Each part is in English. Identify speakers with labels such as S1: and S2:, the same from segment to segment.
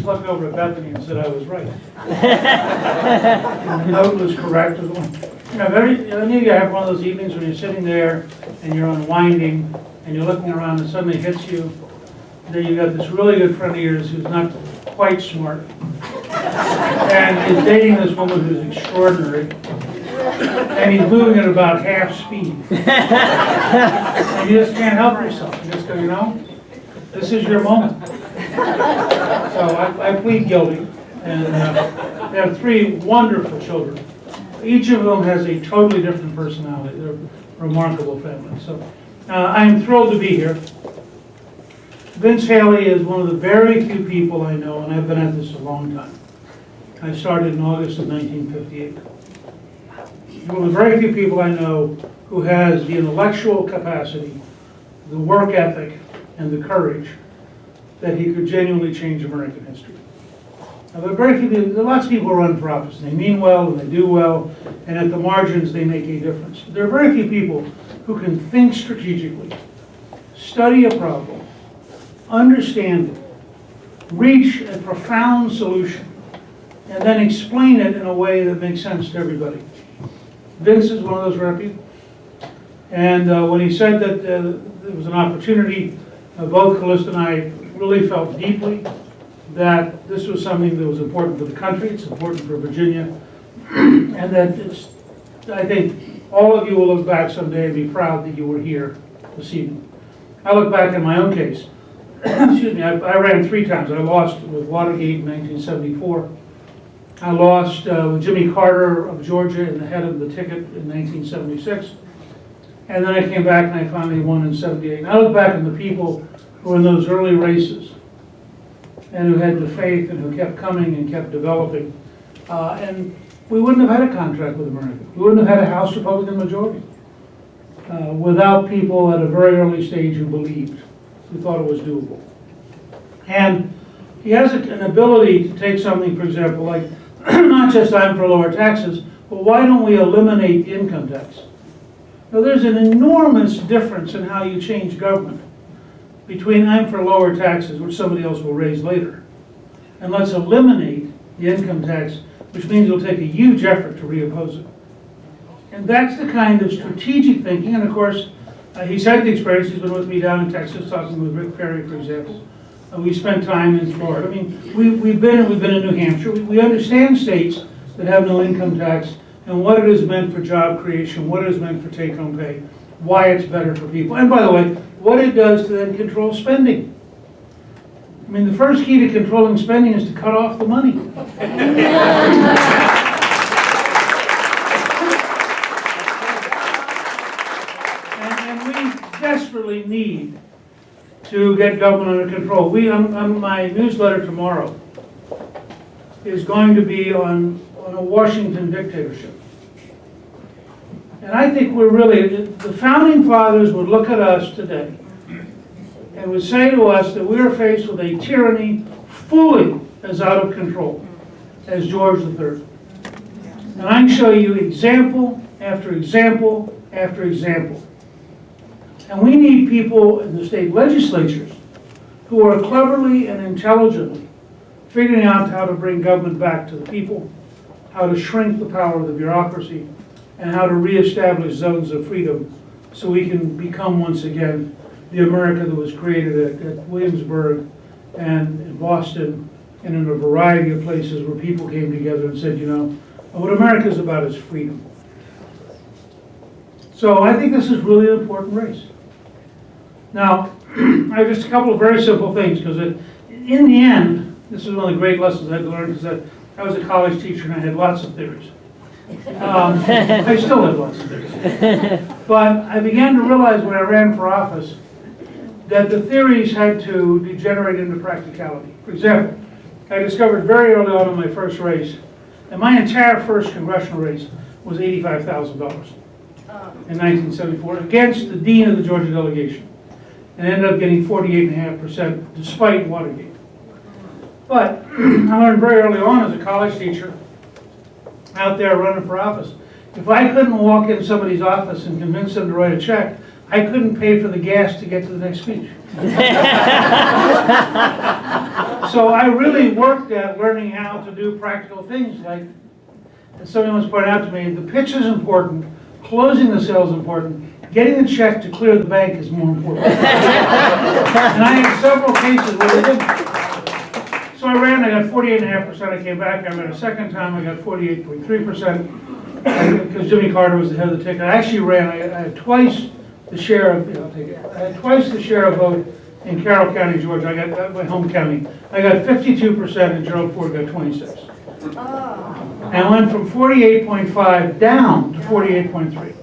S1: just looked over at Bethany and said I was right. The note was correct. You know, any of you have one of those evenings when you're sitting there and you're unwinding and you're looking around and suddenly it hits you. Then you got this really good friend of yours who's not quite smart and is dating this woman who's extraordinary. And he's moving at about half speed. And you just can't help yourself. You just go, you know, this is your moment. So I plead guilty. And they have 3 wonderful children. Each of them has a totally different personality. They're a remarkable family. So I'm thrilled to be here. Vince Haley is one of the very few people I know, and I've been at this a long time. I started in August of 1958. One of the very few people I know who has the intellectual capacity, the work ethic, and the courage that he could genuinely change American history. Now, there are very few people, there are lots of people who run for office, and they mean well, and they do well, and at the margins they make a difference. There are very few people who can think strategically, study a problem, understand it, reach a profound solution, and then explain it in a way that makes sense to everybody. Vince is one of those rare people. And when he said that there was an opportunity, both Callista and I really felt deeply that this was something that was important for the country, it's important for Virginia, and that I think all of you will look back someday and be proud that you were here this evening. I look back in my own case. Excuse me, I ran 3 times. I lost with Watergate in 1974. I lost with Jimmy Carter of Georgia in the head of the ticket in 1976. And then I came back and I finally won in 78. And I look back on the people who were in those early races and who had the faith and who kept coming and kept developing. And we wouldn't have had a contract with America. We wouldn't have had a House Republican majority without people at a very early stage who believed, who thought it was doable. And he has an ability to take something, for example, like not just I'm for lower taxes, but why don't we eliminate the income tax? Now, there's an enormous difference in how you change government between I'm for lower taxes, which somebody else will raise later, and let's eliminate the income tax, which means it'll take a huge effort to reimpose it. And that's the kind of strategic thinking, and of course, he's had the experience. He's been with me down in Texas talking with Rick Perry, for example. We spent time in Florida. I mean, we've been in New Hampshire. We understand states that have no income tax and what it has meant for job creation, what it has meant for take-home pay, why it's better for people. And by the way, what it does to then control spending. I mean, the first key to controlling spending is to cut off the money. and we desperately need to get government under control. My newsletter tomorrow is going to be on a Washington dictatorship. And I think we're really, the Founding Fathers would look at us today and would say to us that we are faced with a tyranny fully as out of control as George III. And I can show you example after example after example. And we need people in the state legislatures who are cleverly and intelligently figuring out how to bring government back to the people, how to shrink the power of the bureaucracy, and how to reestablish zones of freedom so we can become once again the America that was created at Williamsburg and in Boston and in a variety of places where people came together and said, you know, what America is about is freedom. So I think this is really an important race. Now, I have just a couple of very simple things, because in the end, this is one of the great lessons I had to learn, because I was a college teacher and I had lots of theories. I still have lots of theories. But I began to realize when I ran for office that the theories had to degenerate into practicality. For example, I discovered very early on in my first race, and my entire first congressional race was $85,000 in 1974 against the dean of the Georgia delegation, and ended up getting 48.5% despite Watergate. But I learned very early on as a college teacher out there running for office, if I couldn't walk in somebody's office and convince them to write a check, I couldn't pay for the gas to get to the next speech. So I really worked at learning how to do practical things, like, as somebody once pointed out to me, the pitch is important, closing the sale is important, getting the check to clear the bank is more important. And I had several cases where they didn't. So I ran, I got 48.5%, I came back, I ran a second time, I got 48.3%, because Jimmy Carter was the head of the ticket. I actually ran, I had twice the share of, I had twice the share of vote in Carroll County, Georgia. I got my home county. I got 52% and Gerald Ford got 26. And I went from 48.5 down to 48.3.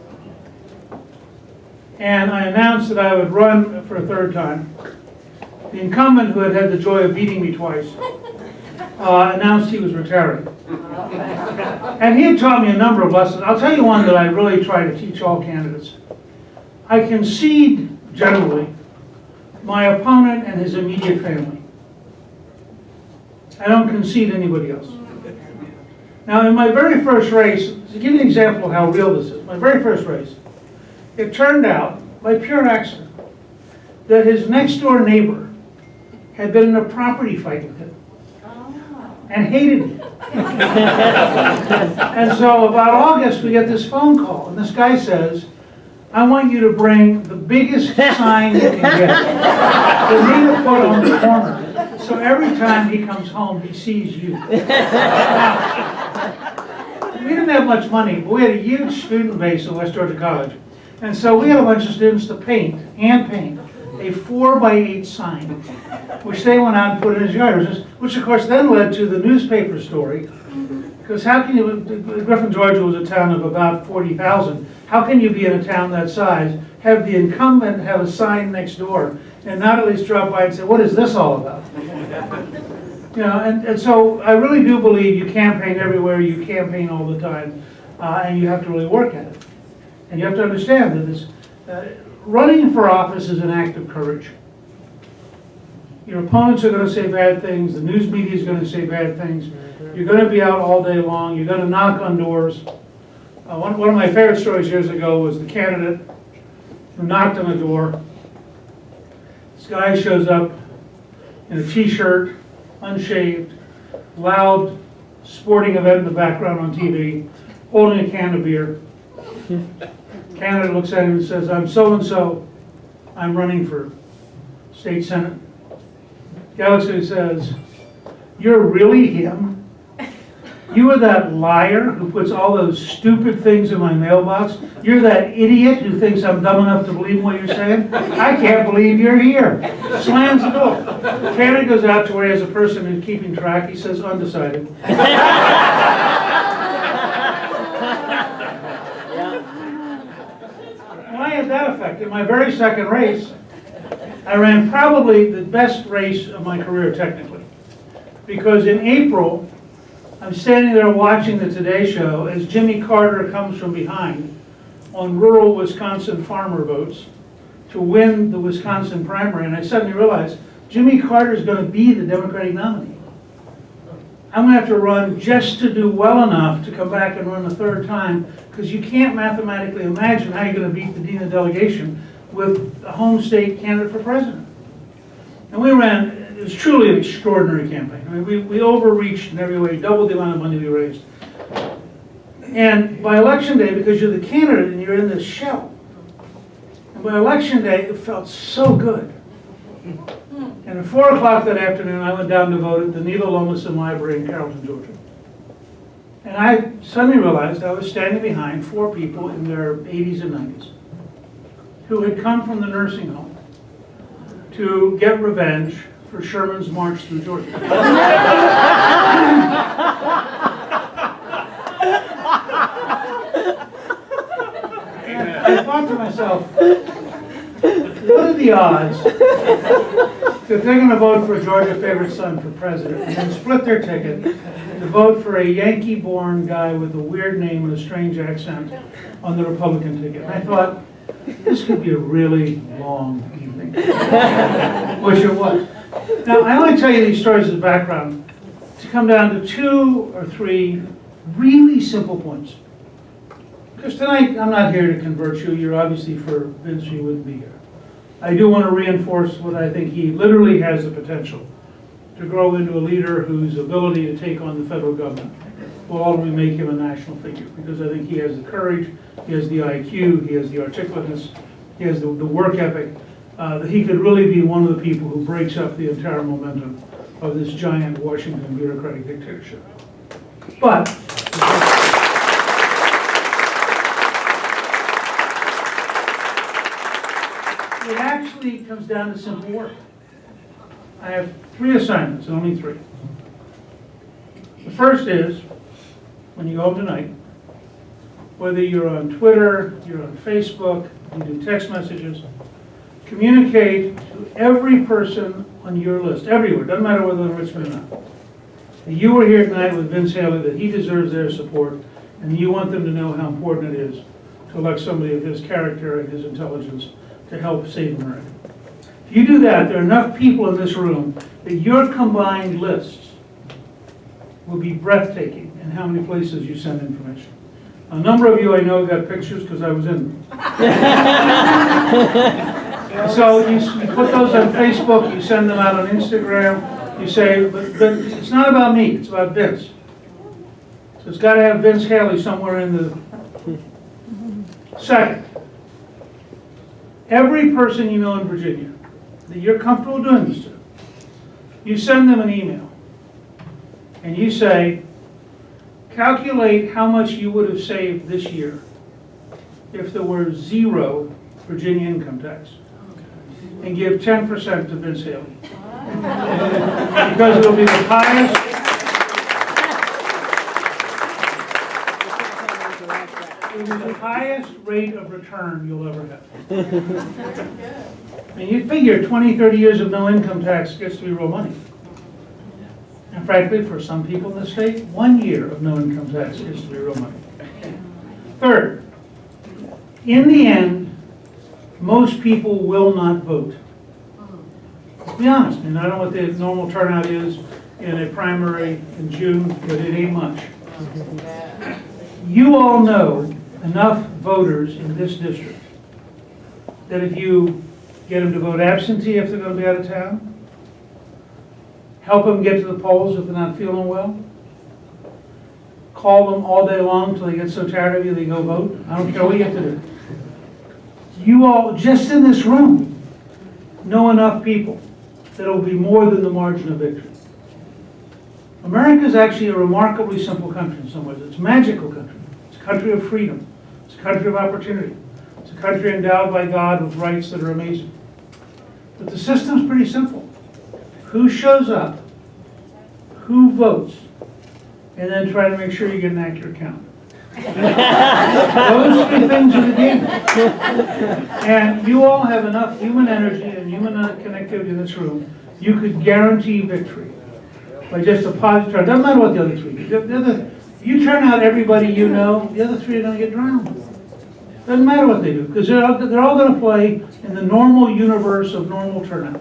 S1: And I announced that I would run for a third time. The incumbent, who had had the joy of beating me twice, announced he was retiring. And he had taught me a number of lessons. I'll tell you one that I really try to teach all candidates. I concede, generally, my opponent and his immediate family. I don't concede anybody else. Now, in my very first race, to give you an example of how real this is, my very first race, it turned out, by pure accident, that his next door neighbor had been in a property fight with him and hated him. And so about August, we get this phone call, and this guy says, I want you to bring the biggest sign you can get for me to put on the corner, so every time he comes home, he sees you. Now, we didn't have much money, but we had a huge student base at West Georgia College. And so we had a bunch of students to paint, hand paint, a 4x8 sign, which they went out and put in his yard, which of course then led to the newspaper story. Because how can you, Griffin, Georgia was a town of about 40,000. How can you be in a town that size, have the incumbent have a sign next door, and not at least drop by and say, what is this all about? You know, and so I really do believe you campaign everywhere, you campaign all the time, and you have to really work at it. And you have to understand that this, running for office is an act of courage. Your opponents are going to say bad things, the news media is going to say bad things, you're going to be out all day long, you're going to knock on doors. One of my favorite stories years ago was the candidate who knocked on the door. This guy shows up in a t-shirt, unshaved, loud sporting event in the background on TV, holding a can of beer. Candidate looks at him and says, I'm so-and-so, I'm running for state senate. Galaxy says, you're really him? You are that liar who puts all those stupid things in my mailbox? You're that idiot who thinks I'm dumb enough to believe what you're saying? I can't believe you're here. Slams the door. Candidate goes out to where he has a person who's keeping track. He says, undecided. Well, I had that effect. In my very second race, I ran probably the best race of my career technically. Because in April, I'm standing there watching the Today Show as Jimmy Carter comes from behind on rural Wisconsin farmer votes to win the Wisconsin primary, and I suddenly realized Jimmy Carter is going to be the Democratic nominee. I'm going to have to run just to do well enough to come back and run a third time, because you can't mathematically imagine how you're going to beat the dean of delegation with a home state candidate for president. And we ran, it was truly an extraordinary campaign. I mean, we overreached in every way, doubled the amount of money we raised. And by election day, because you're the candidate and you're in this shell, and by election day, it felt so good. And at 4 o'clock that afternoon, I went down to vote at the Neva Lomason Library in Carrollton, Georgia. And I suddenly realized I was standing behind 4 people in their 80s and 90s who had come from the nursing home to get revenge for Sherman's march through Georgia. And I thought to myself, what are the odds that they're going to vote for Georgia's favorite son for president and then split their ticket to vote for a Yankee-born guy with a weird name and a strange accent on the Republican ticket? And I thought, this could be a really long evening, which it was. Now, I only tell you these stories as a background to come down to 2 or 3 really simple points. Because tonight, I'm not here to convert you. You're obviously for Vince, you wouldn't be here. I do want to reinforce what I think he literally has the potential to grow into a leader whose ability to take on the federal government will ultimately make him a national figure, because I think he has the courage, he has the IQ, he has the articulateness, he has the work ethic, that he could really be one of the people who breaks up the entire momentum of this giant Washington bureaucratic dictatorship. But it actually comes down to simple work. I have 3 assignments, and only 3. The first is, when you go home tonight, whether you're on Twitter, you're on Facebook, you do text messages, communicate to every person on your list, everywhere, doesn't matter whether they're in Richmond or not, that you were here tonight with Vince Haley, that he deserves their support, and you want them to know how important it is to elect somebody of his character and his intelligence to help save America. If you do that, there are enough people in this room that your combined lists will be breathtaking in how many places you send information. A number of you I know got pictures because I was in them. So you put those on Facebook, you send them out on Instagram, you say, but it's not about me, it's about Vince. So it's got to have Vince Haley somewhere in the... Second, every person you know in Virginia that you're comfortable doing this to, you send them an email and you say, calculate how much you would have saved this year if there were 0 Virginia income tax, and give 10% to Vince Haley. Because it'll be the highest. It will be the highest rate of return you'll ever have. And you figure 20, 30 years of no income tax gets to be real money. And frankly, for some people in the state, 1 year of no income tax gets to be real money. Third, in the end, most people will not vote. Let's be honest, and I don't know what the normal turnout is in a primary in June, but it ain't much. You all know enough voters in this district that if you get them to vote absentee if they're going to be out of town, help them get to the polls if they're not feeling well, call them all day long until they get so tired of you they go vote. I don't care what you have to do. You all, just in this room, know enough people that it will be more than the margin of victory. America is actually a remarkably simple country in some ways. It's a magical country. It's a country of freedom. It's a country of opportunity. It's a country endowed by God with rights that are amazing. But the system's pretty simple. Who shows up, who votes, and then try to make sure you get an accurate count. Those 3 things are the game. And you all have enough human energy and human connectivity in this room, you could guarantee victory by just a positive turn. Doesn't matter what the other 3 do. You turn out everybody you know, the other 3 are going to get drowned. Doesn't matter what they do, because they're all going to play in the normal universe of normal turnout.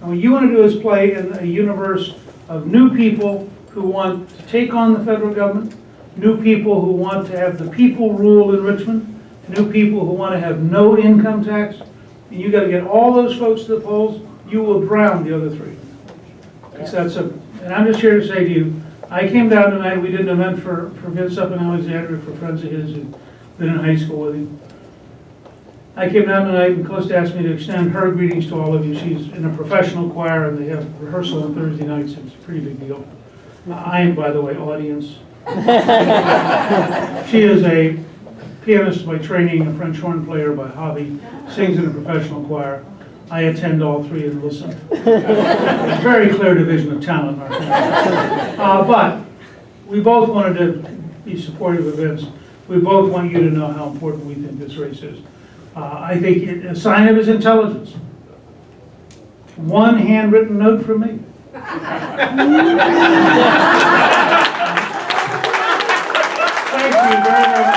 S1: And what you want to do is play in a universe of new people who want to take on the federal government, new people who want to have the people rule in Richmond, new people who want to have no income tax, and you got to get all those folks to the polls. You will drown the other 3. It's that simple. And I'm just here to say to you, I came down tonight. We did an event for Vince up in Alexandria for friends of his who've been in high school with him. I came down tonight and Costa asked me to extend her greetings to all of you. She's in a professional choir and they have rehearsal on Thursday nights. It's a pretty big deal. I am, by the way, audience. She is a pianist by training, a French horn player by hobby, sings in a professional choir. I attend all 3 and listen. Very clear division of talent in our family. But we both wanted to be supportive of Vince. We both want you to know how important we think this race is. I think it's a sign of his intelligence. 1 handwritten note from me. Thank you very much.